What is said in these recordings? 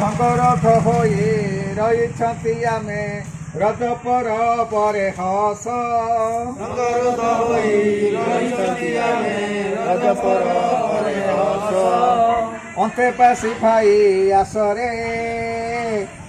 संगरथ होई रही आमे रज परे हस अंते पासी भाई आसरे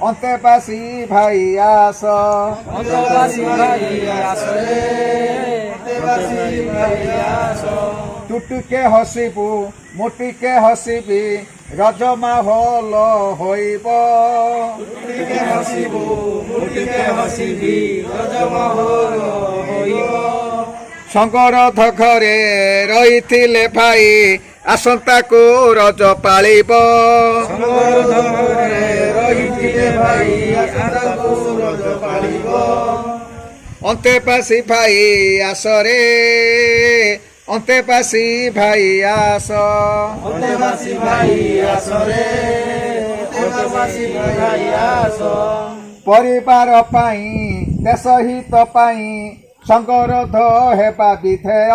अंते पासी भाई आस टुटिके हसिबु मुटिके हसिबी रज माहौल होइब संगरथ घरे रही भाई आसंता को रज पालिब अंते पासी भाई आसरे अंते पासी भाई आस परिवार पाई देश हित पाई संगरथ हेबा विधेय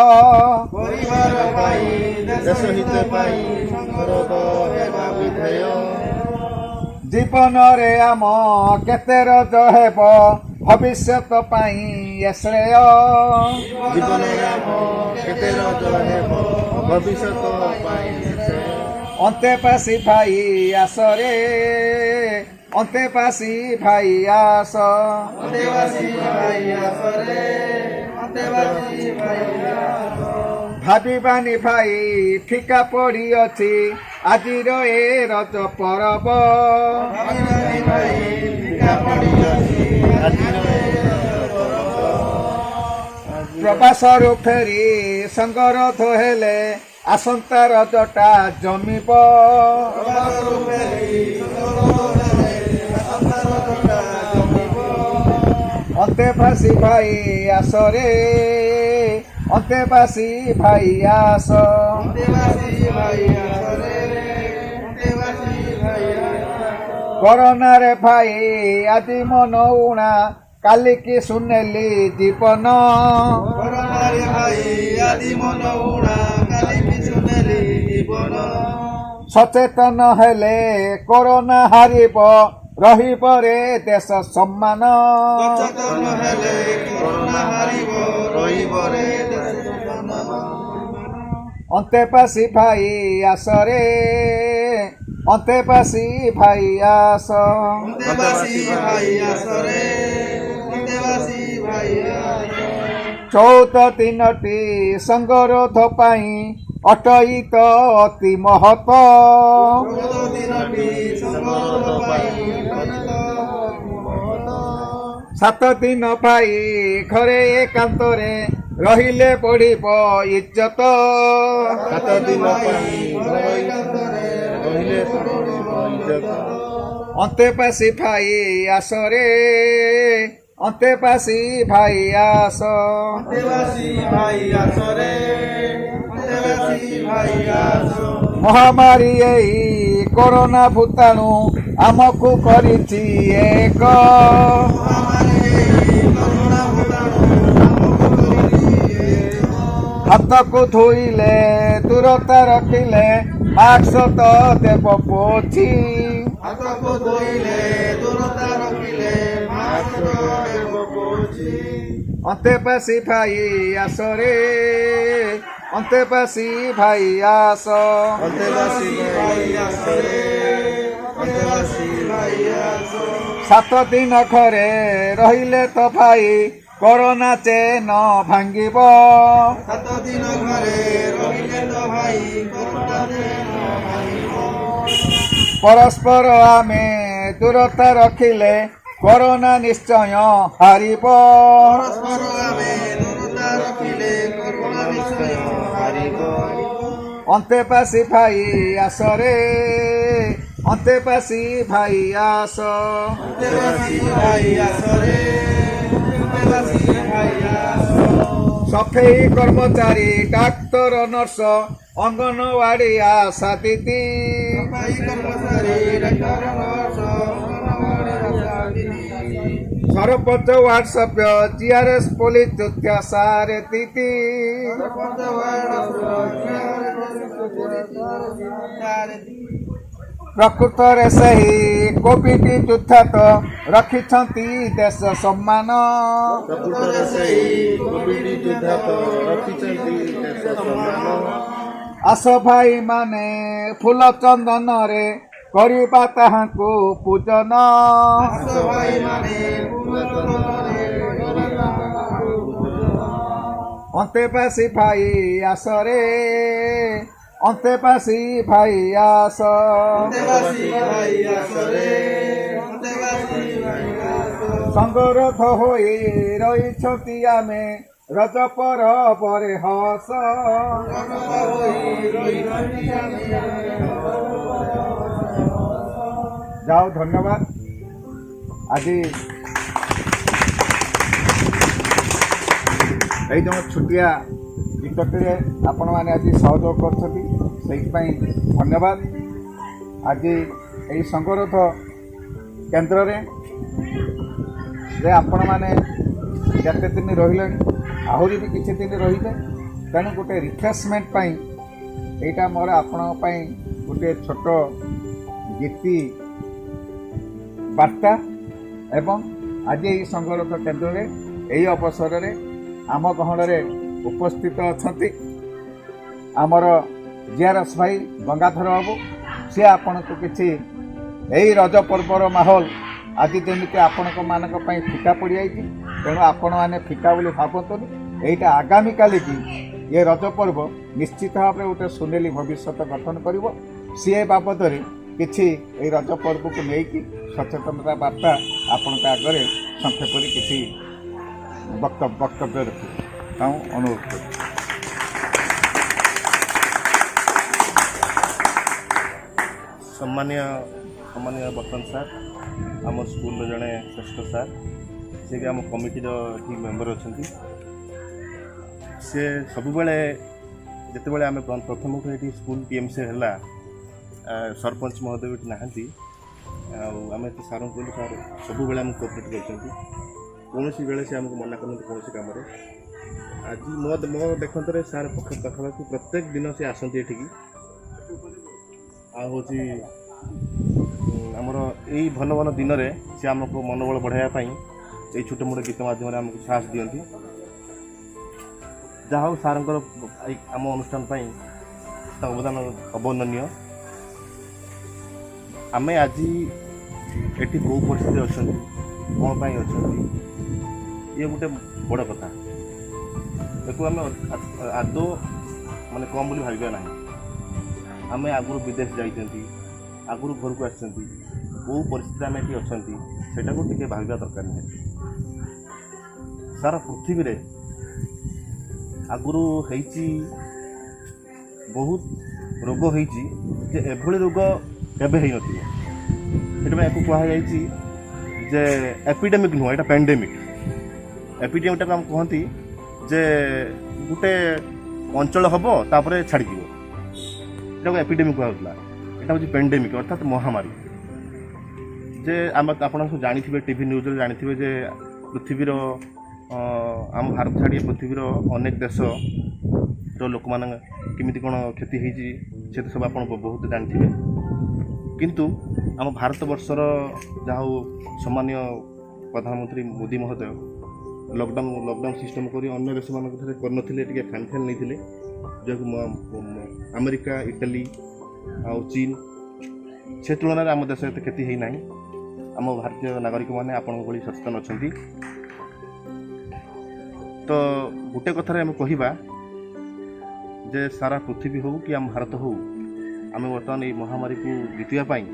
जीवन रे आम केते रज हेब भविष्यत पाई श्रेय अंते पासी भाई आसरे अंते पासी भाई आस भाविबानी भाई ठिका पड़ी अच्छी आजिर ए रज परब प्रवासरू फेरी संगरथ हेले आसंता रजटा जमिब अंते पासी भाई आसरे अंते पासी भाई आस कोरोना रे भाई आदि मन उणा काली की सुनेली जीवन सचेतन हेले कोरोना हारिब रहिब रे देश सम्मान अंते पासी भाई आसरे अंते पासी भाई आस चौथ तीनटी संगरोध पाई अटईत अति महत सात दिन भाई घरे एकांतरे रहिले पड़िब इज्जत अंते पासी भाई आसरे अंते पासी भाई आस महामारी एई कोरोना भूताणु आमको करिछि एक हाथ को धोइले दूरता रखिले मास्क तो देव पोछि अंते पासी भाई आसरे अंते पासी भाई आस सात दिन घरे रहिले तो भाई कोरोना चेन भांगिब परस्पर आमे दूरता रखिले कोरोना निश्चय हारिब अंते पासी भाई आसरे अंते पासी भाई आस सफेई कर्मचारी डाक्तर नर्स अंगनवाड़ी आशा दीदी सरपंच वार्ड सभ्य जीआरएस पुलिस जुत्या सारे दीदी ପ୍ରକୃତରେ ସେହି କୋଭିଡ ଯୋଦ୍ଧା ତ ରଖିଛନ୍ତି ଦେଶ ସମ୍ମାନ। ପ୍ରକୃତରେ ସେହି କୋଭିଡ ଯୋଦ୍ଧା ତ ରଖିଛନ୍ତି ଦେଶ ସମ୍ମାନ। ଆସ ଭାଇମାନେ ଫୁଲ ଚନ୍ଦନରେ କରିବା ତାହାଙ୍କୁ ପୂଜନ। ଆସ ଭାଇମାନେ ଫୁଲ ଚନ୍ଦନରେ କରିବା ତାହାଙ୍କୁ ପୂଜନ। ଅନ୍ତେବାସୀ ଭାଇ ଆସରେ ଅନ୍ତେବାସୀ ଭାଇ ଆସ। ଅନ୍ତେବାସୀ ଭାଇ ଆସରେ ଅନ୍ତେବାସୀ ଭାଇ ଆସ। ସଂଗରୋଧ ହୋଇ ରହିଛନ୍ତି ଆମେ ରଜ ପର୍ବରେ ହସ। ଯାଉ ଧନ୍ୟବାଦ। ଆଜି এই ଯେଉଁ ଛୋଟିଆ ଗୀତଟିରେ ଆପଣମାନେ ଆଜି ସହଯୋଗ କରୁଛନ୍ତି ସେଇଥିପାଇଁ ଧନ୍ୟବାଦ। ଆଜି ଏହି ସଂଗରୋଧ କେନ୍ଦ୍ରରେ ଆପଣମାନେ କେତେ ଦିନ ରହିଲେଣି, ଆହୁରି ବି କିଛି ଦିନ ରହିବେ। ତେଣୁ ଗୋଟେ ରିଫ୍ରେଶମେଣ୍ଟ ପାଇଁ ଏଇଟା ମୋର ଆପଣଙ୍କ ପାଇଁ ଗୋଟିଏ ଛୋଟ ଗୀତି ବାର୍ତ୍ତା। ଏବଂ ଆଜି ଏହି ସଂଗରୋଧ କେନ୍ଦ୍ରରେ ଏହି ଅବସରରେ ଆମ ଗହଣରେ ଉପସ୍ଥିତ ଅଛନ୍ତି ଆମର ଜିଆରଏସ୍ ଭାଇ ଗଙ୍ଗାଧର ବାବୁ। ସିଏ ଆପଣଙ୍କୁ କିଛି ଏହି ରଜ ପର୍ବର ମାହୋଲ ଆଜି ଯେମିତି ଆପଣମାନଙ୍କ ପାଇଁ ଫିକା ପଡ଼ିଯାଇଛି, ତେଣୁ ଆପଣମାନେ ଫିକା ବୋଲି ଭାବନ୍ତୁନି। ଏଇଟା ଆଗାମୀକାଲିକି ଏ ରଜ ପର୍ବ ନିଶ୍ଚିତ ଭାବରେ ଗୋଟେ ସୁନେଲି ଭବିଷ୍ୟତ ଗଠନ କରିବ। ସିଏ ବାବଦରେ କିଛି ଏହି ରଜ ପର୍ବକୁ ନେଇକି ସଚେତନତା ବାର୍ତ୍ତା ଆପଣଙ୍କ ଆଗରେ ସଂକ୍ଷେପରେ କିଛି ବକ୍ତବ୍ୟ ରଖିବେ ତାଙ୍କୁ ଅନୁରୋଧ କରୁ। ସମ୍ମାନୀୟ ବର୍ତ୍ତମାନ ସାର୍, ଆମ ସ୍କୁଲର ଜଣେ ଶ୍ରେଷ୍ଠ ସାର୍, ସେ କି ଆମ କମିଟିର ଏଠି ମେମ୍ବର ଅଛନ୍ତି। ସେ ସବୁବେଳେ ଯେତେବେଳେ ଆମେ ପ୍ରଥମକୁ ଏଠି ସ୍କୁଲ PMC ହେଲା, ସରପଞ୍ଚ ମହୋଦୟ ଏଠି ନାହାନ୍ତି, ଆଉ ଆମେ ଏଠି ସାର୍ଙ୍କୁ କହିଲୁ, ସାର୍ ସବୁବେଳେ ଆମକୁ କୋଅପରେଟ୍ କରିଛନ୍ତି। କୌଣସି ବେଳେ ସେ ଆମକୁ ମନା କରନ୍ତି କୌଣସି କାମରେ। ଆଜି ମୋ ଦେଖନ୍ତରେ ସାର୍ ପାଖାପାଖି ପ୍ରତ୍ୟେକ ଦିନ ସେ ଆସନ୍ତି ଏଠିକି। ଆଉ ହେଉଛି ଆମର ଏଇ ଭଲ ଭଲ ଦିନରେ ସେ ଆମକୁ ମନୋବଳ ବଢ଼ାଇବା ପାଇଁ ଏଇ ଛୋଟ ମୋଟ ଗୀତ ମାଧ୍ୟମରେ ଆମକୁ ସାହସ ଦିଅନ୍ତି। ଯାହା ହଉ ସାର୍ଙ୍କର ଆମ ଅନୁଷ୍ଠାନ ପାଇଁ ତା ଅବଦାନ ଅବର୍ଣ୍ଣନୀୟ। ଆମେ ଆଜି ଏଠି କେଉଁ ପରିସ୍ଥିତିରେ ଅଛନ୍ତି, କ'ଣ ପାଇଁ ଅଛନ୍ତି, ଇଏ ଗୋଟେ ବଡ଼ କଥା। ତାକୁ ଆମେ ଆଦୌ ମାନେ କମ୍ ବୋଲି ଭାବିବା ନାହିଁ। ଆମେ ଆଗରୁ ବିଦେଶ ଯାଇଛନ୍ତି, ଆଗରୁ ଘରକୁ ଆସିଛନ୍ତି, କେଉଁ ପରିସ୍ଥିତିରେ ଆମେ ଏଠି ଅଛନ୍ତି ସେଇଟାକୁ ଟିକେ ଭାବିବା ଦରକାର ନାହିଁ। ସାରା ପୃଥିବୀରେ ଆଗରୁ ହେଇଛି ବହୁତ ରୋଗ ହେଇଛି ଯେ ଏଭଳି ରୋଗ କେବେ ହେଇନଥିବ। ସେଥିପାଇଁ ୟାକୁ କୁହାଯାଇଛି ଯେ ଏପିଡେମିକ୍ ନୁହଁ, ଏଇଟା ପ୍ୟାଣ୍ଡେମିକ୍। ଏପିଡେମିକ୍ଟାକୁ ଆମେ କୁହନ୍ତି ଯେ ଗୋଟେ ଅଞ୍ଚଳ ହେବ ତାପରେ ଛାଡ଼ିଯିବ, ଏଟାକୁ ଏପିଡେମିକ୍ କୁହାଯାଉଥିଲା। ଏଇଟା ହେଉଛି ପ୍ୟାଣ୍ଡେମିକ୍ ଅର୍ଥାତ୍ ମହାମାରୀ। ଯେ ଆପଣ ସବୁ ଜାଣିଥିବେ, ଟିଭି ନ୍ୟୁଜ୍ରେ ଜାଣିଥିବେ ଯେ ପୃଥିବୀର ଆମ ଭାରତ ଛାଡ଼ି ପୃଥିବୀର ଅନେକ ଦେଶର ଲୋକମାନେ କେମିତି କ'ଣ କ୍ଷତି ହେଇଛି ସେ ତ ସବୁ ଆପଣ ବହୁତ ଜାଣିଥିବେ। କିନ୍ତୁ ଆମ ଭାରତବର୍ଷର ଯାହା ହଉ ସମ୍ମାନୀୟ ପ୍ରଧାନମନ୍ତ୍ରୀ ମୋଦି ମହୋଦୟ ଲକଡାଉନ୍ ସିଷ୍ଟମ୍ କରି ଅନ୍ୟ ଦେଶମାନଙ୍କ ଠାରେ କରିନଥିଲେ, ଟିକେ ଫ୍ୟାନ୍ ନେଇଥିଲେ, ଯାହାକୁ ଆମେରିକା, ଇଟାଲୀ ଆଉ ଚୀନ ସେ ତୁଳନାରେ ଆମ ଦେଶ ଏତେ କ୍ଷତି ହେଇନାହିଁ। ଆମ ଭାରତୀୟ ନାଗରିକମାନେ ଆପଣଙ୍କ ଭଳି ସଚେତନ ଅଛନ୍ତି। ତ ଗୋଟେ କଥାରେ ଆମେ କହିବା ଯେ ସାରା ପୃଥିବୀ ହେଉ କି ଆମ ଭାରତ ହେଉ, ଆମେ ବର୍ତ୍ତମାନ ଏଇ ମହାମାରୀକୁ ଜିତିବା ପାଇଁ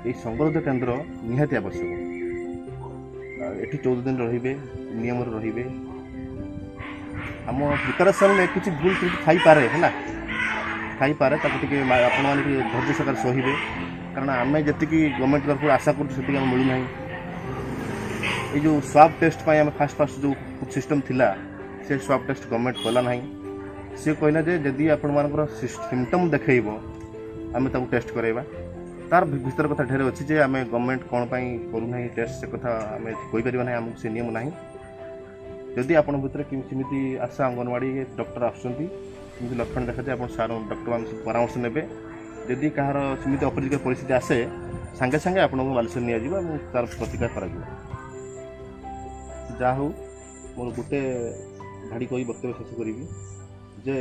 ଏଇ ସଂଗରୋଧ କେନ୍ଦ୍ର ନିହାତି ଆବଶ୍ୟକ। ଏଠି 14 ଦିନ ରହିବେ, ନିୟମରେ ରହିବେ। ଆମ ପ୍ରିପାରେସନ୍ରେ କିଛି ଭୁଲ ତ୍ରୁଟି ଥାଇପାରେ, ହେଲା ଥାଇପାରେ, ତାକୁ ଟିକେ ଆପଣମାନେ ଟିକେ ଧୈର୍ଯ୍ୟ ସହକାରେ ସହିବେ। କାରଣ ଆମେ ଯେତିକି ଗଭର୍ଣ୍ଣମେଣ୍ଟ ତରଫରୁ ଆଶା କରୁଛୁ ସେତିକି ଆମେ ମିଳୁନାହିଁ। ଏଇ ଯେଉଁ ସ୍ୱାବ୍ ଟେଷ୍ଟ ପାଇଁ ଆମେ ଫାଷ୍ଟ ଯେଉଁ ସିଷ୍ଟମ୍ ଥିଲା, ସେ ସ୍ୱାବ୍ ଟେଷ୍ଟ ଗଭର୍ଣ୍ଣମେଣ୍ଟ କଲା ନାହିଁ। ସେ କହିଲା ଯେ ଯଦି ଆପଣମାନଙ୍କର ସିମ୍ପଟମ୍ ଦେଖେଇବ ଆମେ ତାକୁ ଟେଷ୍ଟ କରାଇବା। ତାର ଭିତର କଥା ଢେର ଅଛି ଯେ ଆମେ ଗଭର୍ଣ୍ଣମେଣ୍ଟ କ'ଣ ପାଇଁ କରୁନାହିଁ ଟେଷ୍ଟ, ସେ କଥା ଆମେ କହିପାରିବା ନାହିଁ, ଆମକୁ ସେ ନିୟମ ନାହିଁ। ଯଦି ଆପଣଙ୍କ ଭିତରେ ସେମିତି ଆଶା ଅଙ୍ଗନବାଡ଼ି ଡକ୍ଟର ଆସୁଛନ୍ତି, ସେମିତି ଲକ୍ଷଣ ଦେଖାଯାଏ, ଆପଣ ସାର୍ ଡକ୍ଟରମାନଙ୍କ ପରାମର୍ଶ ନେବେ जदि कहार सेमती अपरिचित परिस्थिति आसे सांगे सांगे आपको बालेश्वर नियाजिबा और तार प्रतिकार करा जा हो मोर गोटे धाड़ी कही वक्तव्य शेष करी जे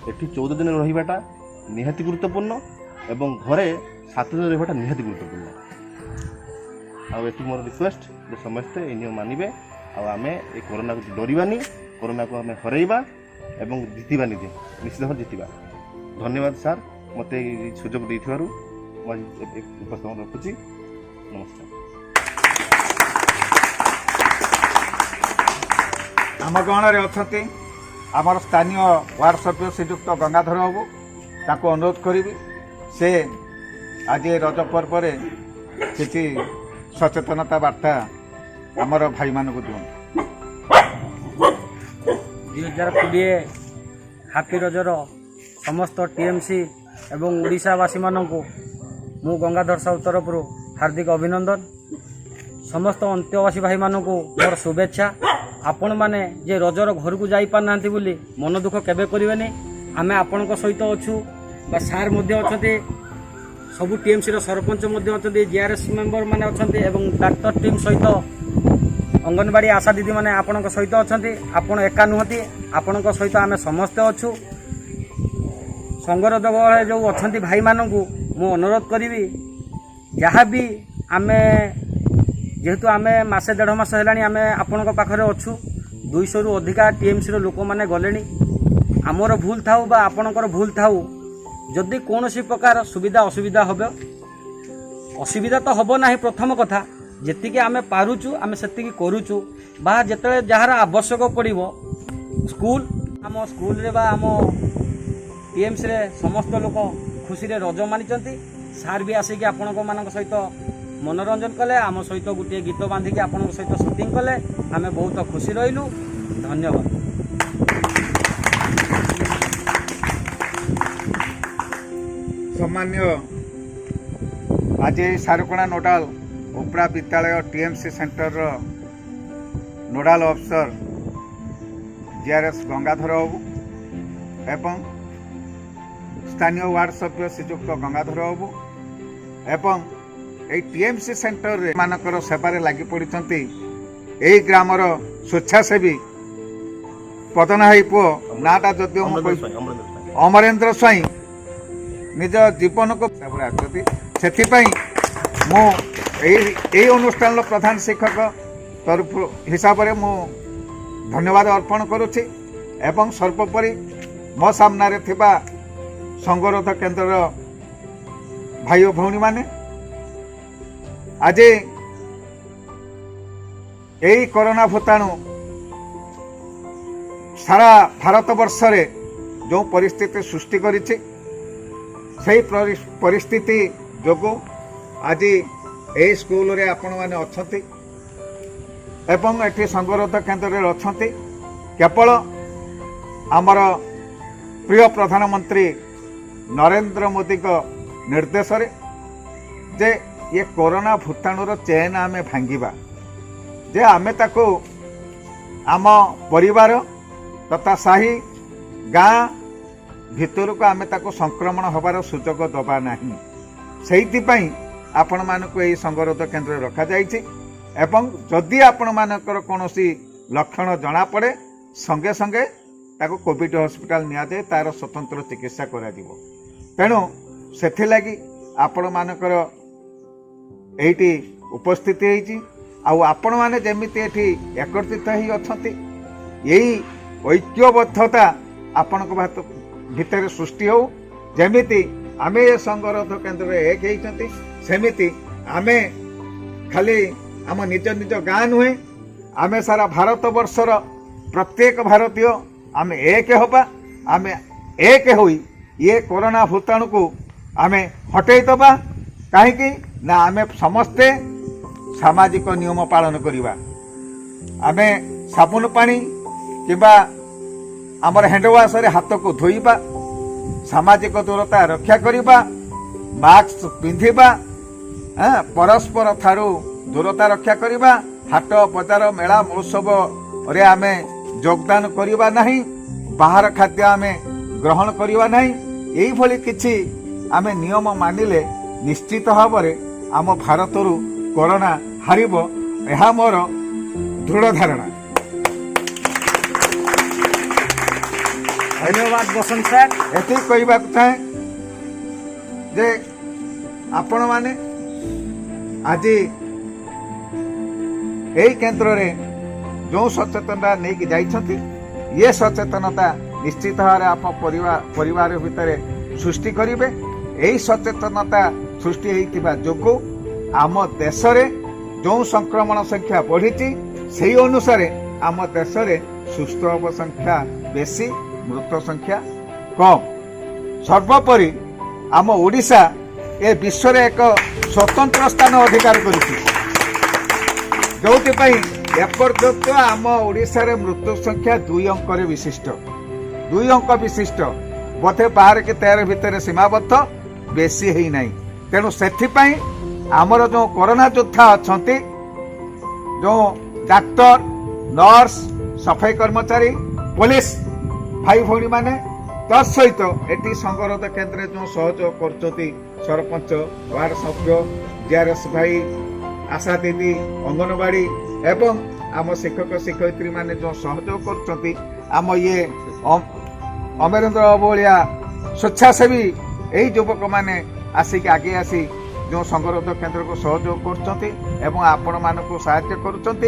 एठी 14 दिन रहिबाटा निहाती गुरुत्वपूर्ण एवं घरे 7 दिन रहिबाटा निहाती गुरुत्वपूर्ण आ एठी मोर रिक्वेस्ट जे समस्ते ए नियम मानिबे आ आमे ए कोरोना को डरिबानी कोरोना को आमे हरैबा एवं जितिबा निश्चित भाव जितिबा। धन्यवाद सर मते सुजोग देथिबारु उपस्थापन रखुची नमस्कार। आम गणरे अच्छा आमर स्थानीय वार्ड सभ्य श्रीजुक्त गंगाधर बाबू ताको अनुरोध करी से आज रज पर्व किसी सचेतनता वार्ता आमर भाई मान को दिखाँ 2020 हाथी रजर समस्त टीएमसी एवं ओडिशावासी मानू मु गंगाधर साहू तरफ हार्दिक अभिनंदन समस्त अंत्यवासी भाई मानू मोर शुभेच्छा। आपण मैंने जे रजर घर को जाई पार ना बोली मन दुख केबे करेनि आम आपण सहित अच्छू बा सार अच्छा सबू टीएमसी सरपंच अच्छा जीआरएस मेंबर मैंने अच्छा डाक्तर टीम सहित अंगनवाड़ी आशा दीदी मैंने आपण सहित अच्छा आपण एका नुहति आपण सहित आम समस्ते अच्छू संगरोध जो अच्छा भाई मानू मु अनुरोध करी जहाँ भी आम जेहेतु आम मसे 1.5 मास है आम आपण पाखे अच्छू 200 रु अधिका टीएमसी लोक मैंने गले आमर भूल थाऊ बा आपणकर भूल थाऊ जदि कौन प्रकार सुविधा असुविधा हम असुविधा तो हम ना प्रथम कथा जी आम पारुचु आम से करुचु बा जिते जार आवश्यक पड़ो स्कूल आम स्कूल रे बा आम टीएमसी रे समस्त लोक खुशी रे रज मानी सार भी आसिक आपण मान सहित मनोरंजन कले आम सहित गोटे गीत बांधिकी आपण सहित सुटिंग कले आम बहुत खुशी रहिलु। धन्यवाद। सम्मान्य आज सारुकोणा नोडाल उपरा विद्यालय टीएमसी सेंटर नोडाल अफसर जीआरएस गंगाधर बाबू एवं स्थानीय वार्ड सभ्य श्रीजुक्त गंगाधर बाबू एवं ये टीएमसी सेंटर रे मानकर सेवारे लगी पड़ी ग्रामर स्वेच्छासेवी पदनाहाई पुओ नाटा जदि अमरेंद्र स्वाई निज जीवन को से अनुष्ठान प्रधान शिक्षक तरफ हिसाब से मु धन्यवाद अर्पण करुच्ची एवं सर्वोपरि मो सामने थिबा संगरोध केन्द्र भाई और भौणी माने आज यही कोरोना भूताणु सारा भारत वर्ष रे जो परिस्थिति सृष्टि करिछि सही परिस्थिति जोगु आज यही स्कूल रे आपण माने अछंती एवं एठी संगरोध केन्द्र रे अछंती केवल आमर प्रिय प्रधानमंत्री नरेंद्र मोदी को निर्देश रे जे ये कोरोना भूताणुर चेन आमे भांगिबा जे आमे ताको आम परिवार तथा साही गाँ भितर को आमे ताको संक्रमण होबार सुजोग दबा नहीं सेहिति पई आपण मानको एई संगरोध केन्द्र रखा जाइछि एवं जदि आपण मानकर कोनोसी लक्षण जना पड़े संगे संगे ताको कोविड हॉस्पिटल निया जाए तार स्वतंत्र चिकित्सा करा दिबो। तेणु सेथि लागि आपण मानकर एठी उपस्थिति होइछि आउ आपण माने जेमिति एठी एकत्रित ही अछंती यही ऐक्यबद्धता आपणक भितर सृष्टि हो जेमिति आमे ए संगरोध केन्द्र एक होइछंती सेमिति आमे खाली आम निज निज गाँ नुहे आमे सारा भारत वर्षर प्रत्येक भारतीय आमे एक होबा आमे एक होई ये कोरोना भूताणु को आमे हटै दबा कहीं ना आमे समस्ते सामाजिक नियम पालन करिबा आमे साबुन पानी किबा आमर हैंडवाश रे हाथ को धोइबा सामाजिक दूरता रक्षा करिबा मास्क पिंधिबा परस्पर थारू दूरता रक्षा करिबा हाट बजार मेला महोत्सव रे आमे योगदान करिबा नहीं बाहर खाद्य आमे ग्रहण करिबा नहीं एई भली किछि आमे नियम मानिले निश्चित भाव आम भारतरू कोरोना हारिब यह मोर दृढ़ धारणा। धन्यवाद बसंत सर। एति कहवा चाहे जे आपण माने आज यही केन्द्र रे जो सचेतनता नहीं जाइछथि ये सचेतनता निश्चित भाव आप परिवार भितर सृष्टि करिवे। यही सचेतनता सृष्टि होइतिबा जोगु आम देश रे जो संक्रमण संख्या बढ़ी से अनुसार आम देश रे सुस्थ हब संख्या बेसी मृत संख्या कम। सर्वोपरि आम ओडिशा ए विश्व रे एक स्वतंत्र स्थान अधिकार करिछि जोथिपाई एपर्यंत आम ओडिशा रे मृत्यु संख्या 2 अंक विशिष्ट 2 अंक विशिष्ट बोधे 12 कि 13 भितर सीमाबद्ध बेसी है नहीं। तेणु सेथिपाई आमर जो कोरोना योद्धा अछंती जो डाक्टर नर्स सफाई कर्मचारी पुलिस भाई भौणी माने तत्सहित एटी संगरोध केन्द्र जो सहयोग करछंती सरपंच वार्ड सभ्य जीआरएस भाई आशा दीदी अंगनवाड़ी एवं आम शिक्षक शिक्षयित्री माने जो सहयोग करछंती आम ये अमरेंद्र भलिया स्वेच्छासेवी यही युवक माने आसिक आगे आसी जो संगरोध केन्द्र को सहयोग करछंती एवं आपण मानकु सहायता करूछंती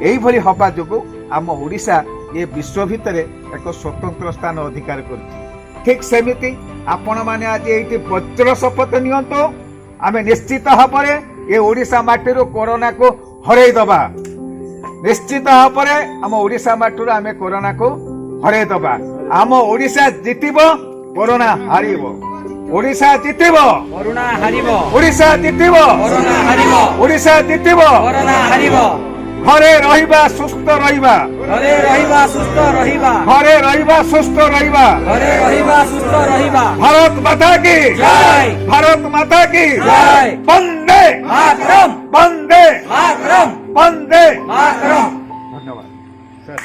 एही भली हवा जोगु आम ओडिशा ये विश्व भितर एक स्वतंत्र स्थान अधिकार करछि। ठीक सेमिति आपण माने आज एठी वज्र शपथ नियंतु आमे निश्चित भाव ये ओडिशा माटीर कोरोना को हरै दबा। निश्चित भाव आम ओडिशा माटीर आमे कोरोना को हरै दबा। आम ओडिशा जितिबो कोरोना हारिबो। ओडिशा जितिबो कोरोना हारिबो। ओडिशा जितिबो कोरोना हारिबो। ओडिशा जितिबो कोरोना हारिबो। घरे रहिबा सुस्थ रहिबा। घरे रहिबा सुस्थ रहिबा। घरे रहिबा सुस्थ रहिबा। घरे रहिबा सुस्थ रहिबा। भारत माता की जय। भारत माता की जय। वंदे मातरम। वंदे मातरम। वंदे मातरम। धन्यवाद सर